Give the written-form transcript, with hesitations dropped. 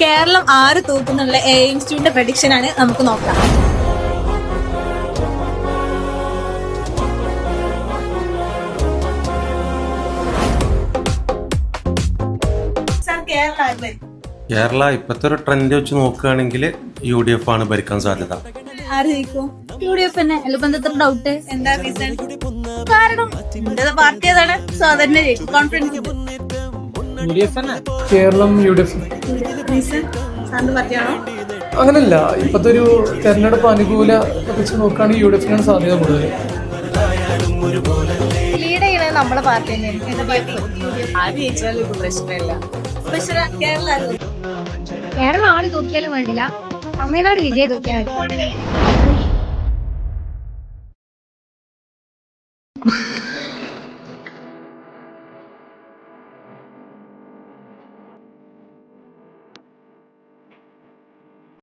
കേരളം 6 തൂക്കുന്നുള്ള ഇൻസ്റ്റിറ്റ്യൂട്ടിന്റെ പ്രഡിക്ഷൻ ആണ്, നമുക്ക് നോക്കാം. സർ, കേരള ഇപ്പോഴത്തെ ഒരു ട്രെൻഡ് വെച്ച് നോക്കുകയാണെങ്കിൽ UDF ആണ് ഭരിക്കാൻ സാധ്യത. ആര് ജയിക്കും? UDF തന്നെ. ഡൗട്ട് എന്താ റീസൺ? കാരണം പാർട്ടി ഏതാണ്? സാധാരണ കോൺഫിഡൻസ്. കേരളം UDF. റീസൺ സാറിന്റെ പാർട്ടിയാണോ? അങ്ങനല്ല, ഇപ്പത്തെ ഒരു തെരഞ്ഞെടുപ്പ് അനുകൂല വെച്ച് നോക്കുകയാണെങ്കിൽ UDF-നാണ് സാധ്യത കൂടുതൽ. ലീഡ് ചെയ്യുന്നത് നമ്മളെ പാർട്ടി പ്രശ്നമില്ല. പക്ഷെ കേരളം ആള് തൂക്കിയാലും വേണ്ടില്ല, തമിഴ്നാട് വിജയ് തൂക്കിയാൽ മതി.